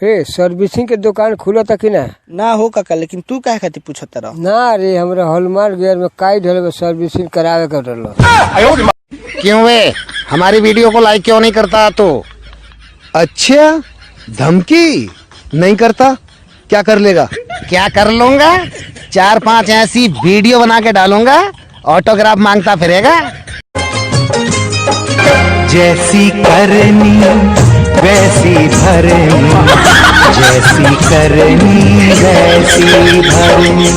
Servicing के दुकान खुला था कि ना हो काका, लेकिन तू काहे खातिर पूछत रह? ना रे, हमरा हॉलमार्क गियर में काई ढल सर्विसिंग करावे कर रहलो। क्यों वे हमारी वीडियो को लाइक क्यों नहीं करता? तो अच्छा, धमकी नहीं करता, क्या कर लेगा? क्या कर लूंगा? 4-5 ऐसी वीडियो बना के डालूंगा, ऑटोग्राफ मांगता फिरेगा। जैसी करनी वैसी भरनी, जैसी करनी वैसी भरनी।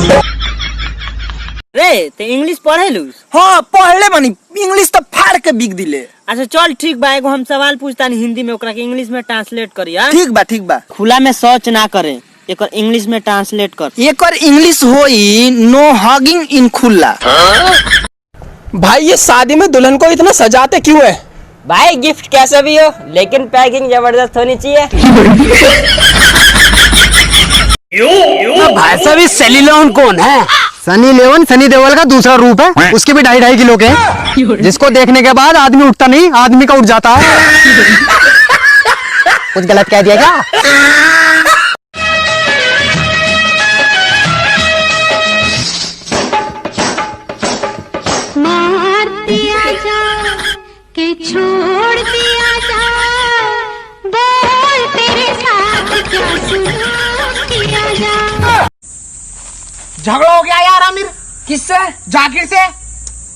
रे ते इंग्लिश पढ़े लूस? हाँ पढ़ले बानी, इंग्लिश तो फाड़ के बिक दिले। अच्छा चल ठीक बा, एगो हम सवाल पूछता नहीं हिंदी में, ओकरा के इंग्लिश में ट्रांसलेट करी। ठीक बा ठीक बा। खुला में शौच ना करे, एकर इंग्लिश में ट्रांसलेट कर। एकर इंग्लिश होई नो हगिंग इन खुला। भाई ये शादी में दुल्हन को इतना सजाते क्यों है? भाई गिफ्ट कैसा भी हो, लेकिन पैकिंग जबरदस्त होनी चाहिए। भाई साहब सनी लियोन कौन है? सनी लियोन सनी देओल का दूसरा रूप है। उसके भी 2.5 किलो के हैं, जिसको देखने के बाद आदमी उठता नहीं, आदमी का उठ जाता है। कुछ गलत कह दिया क्या? मार दिया जा के छोड़ दिया जा, बोल तेरे साथ क्या सुलूक किया जा। झगड़ा हो गया यार आमिर। किससे? जाकिर से।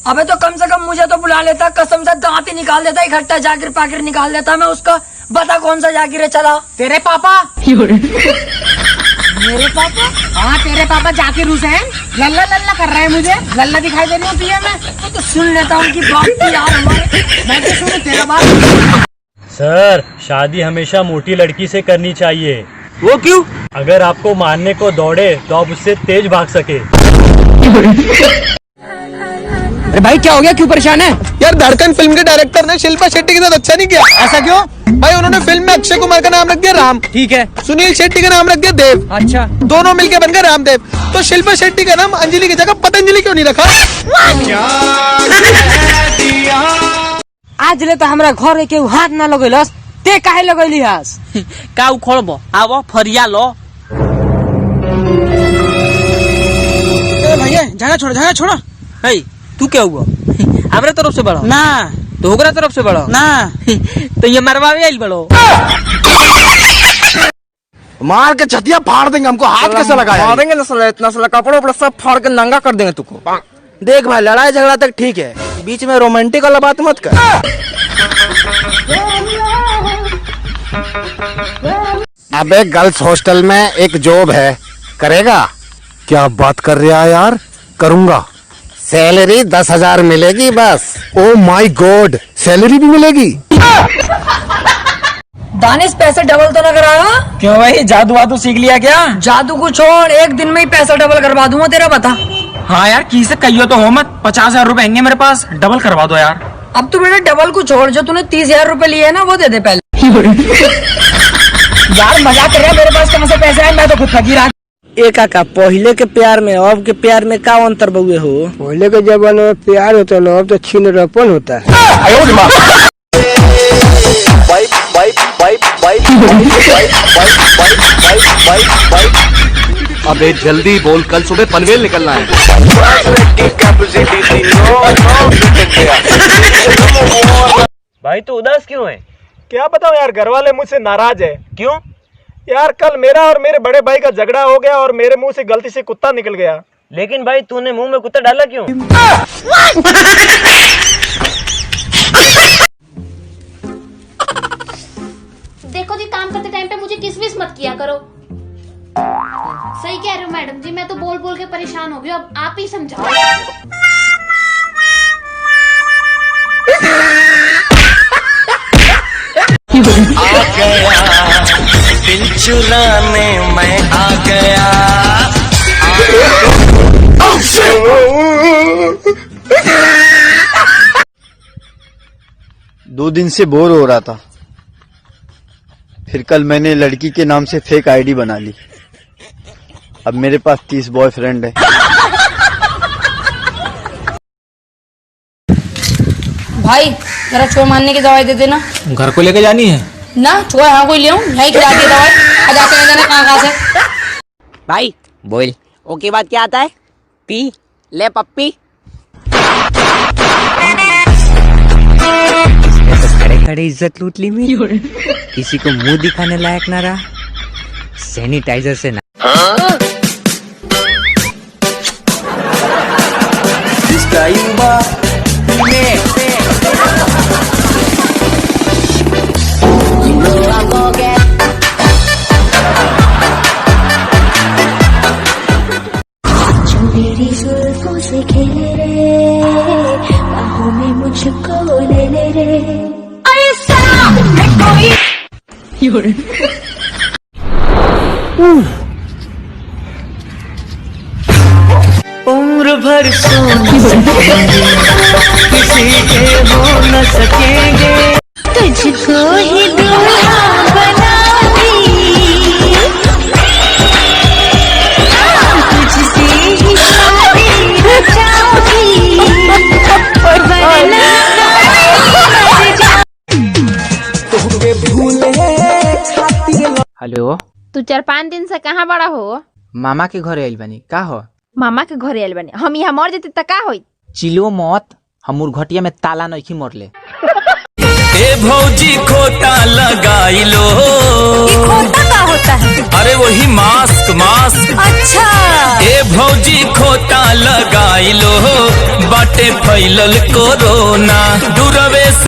अबे तो कम से कम मुझे तो बुला लेता, कसम से दांत ही निकाल देता, इकट्ठा जाकिर पाकिर निकाल देता मैं उसका। बता कौन सा जाकिर है? चला तेरे पापा। मेरे पापा? हाँ तेरे पापा जाकिर हुसैन। लल्ला लल्ला कर रहे हैं मुझे, लल्ला दिखाई दे रही होती है। मैं तो सुन लेता हूँ उनकी बात की यार हमारे। मैं तो सुन तेरा बात। सर शादी हमेशा मोटी लड़की से करनी चाहिए। वो क्यों? अगर आपको मारने को दौड़े तो आप उससे तेज भाग सके। अरे भाई क्या हो गया, क्यों परेशान है? यार धड़कन फिल्म के डायरेक्टर ने शिल्पा शेट्टी के साथ अच्छा नहीं किया। ऐसा क्यों? भाई उन्होंने फिल्म में अक्षय कुमार का नाम रख दिया राम, ठीक है, सुनील शेट्टी का नाम रख दिया देव। अच्छा, दोनों मिलके बन गए रामदेव। तो शिल्पा शेट्टी का नाम अंजलि की जगह पतंजलि क्यों नहीं रखा? आज ले तो हमरा घर के हाथ ना लगेलस, ते काहे लगैली हास? का उखड़बो, आवो फरिया लो। भैया जगह छोड़ो। हे तू क्या हुआ? हमरा तरफ से बढ़ो ना, तो ओकरा तरफ से बढ़ो ना। तो ये मरवावे आइल बढ़ो। मार के छतिया फाड़ देंगे, हमको हाथ कैसे लगाया? मारेंगे ना साला, इतना साला कपड़ा उपड़ा सब फाड़ के नंगा कर देंगे तुमको। देख भाई लड़ाई झगड़ा तक ठीक है, बीच में रोमांटिक वाला बात मत कर। अबे गर्ल्स हॉस्टल में एक जॉब है, करेगा? क्या बात कर रहा है यार? करूंगा। सैलरी 10,000 मिलेगी बस। ओ माय गॉड, सैलरी भी मिलेगी? दानिश पैसे डबल तो ना कराया? क्यों भाई जादू वादू सीख लिया क्या? जादू को छोड़, एक दिन में ही पैसा डबल करवा दूंगा तेरा, बता। हाँ यार किसी कहियो तो हो मत, 50,000 रुपए होंगे मेरे पास, डबल करवा दो यार। अब तू मेरे डबल को छोड़, जो तूने 30,000 रुपए लिए है ना वो दे दे पहले। यार मजाक कर रहा है, मेरे पास कहाँ से पैसे आए, मैं तो खुद फकीर हूँ। ए काका, पहले के प्यार में अब के प्यार में का अंतर बउए हो? पहले के जमाने में प्यार होता है, अब तो छीनरपन होता है। अबे जल्दी बोल, कल सुबह पनवेल निकलना है। भाई तो उदास क्यों है? क्या बताओ यार, घर वाले मुझसे नाराज है। क्यों? यार कल मेरा और मेरे बड़े भाई का झगड़ा हो गया और मेरे मुंह से गलती से कुत्ता निकल गया। लेकिन भाई तूने मुंह में कुत्ता डाला क्यों? देखो जी, काम करते टाइम पे मुझे किस विस मत किया करो। सही कह रहे हो मैडम जी, मैं तो बोल बोल के परेशान हो गई, अब आप ही समझाओ। आ गया दिल चुराने, मैं आ गया। 2 दिन से बोर हो रहा था, फिर कल मैंने लड़की के नाम से फेक आईडी बना ली। अब मेरे पास 30 बॉयफ्रेंड है। भाई जरा चोर मारने की दवाई दे देना। घर को लेके जानी है ना? चोर हाँ कोई ले आऊं, यहीं खिला दी दवाई। जाते हैं जाने कहाँ से। भाई बोल। ओके बाद क्या आता है? पी ले पप्पी। खड़े खड़े इज्जत लूट ली मेरी। किसी को मुंह दिखाने लायक ना रहा, सैनिटाइजर से ना। मेरी जुल्फों से खेले रे, बाहों में मुझको ले ले रे, ऐसा है कोई। उम्र भर सोने किसी के हो न सकेंगे, तुझको ही दूल्हा बनाऊंगी, तुझसे ही शादी रचाऊंगी, वरना हेलो, तू 4-5 दिन से कहाँ बड़ा हो? मामा के घरे आइल बनी। का हो? मामा के घरे आयल बने। हम यहाँ मर जेते त का होई? चिलो मत, हमर घटिया में ताला नहीं मरले। ए भौजी खोटा लगाई लो। खोटा का होता है? अरे वही मास्क मास्क। अच्छा। ए भौजी खोटा लगाई लो, बाटे फैलल कोरोना, दूरवे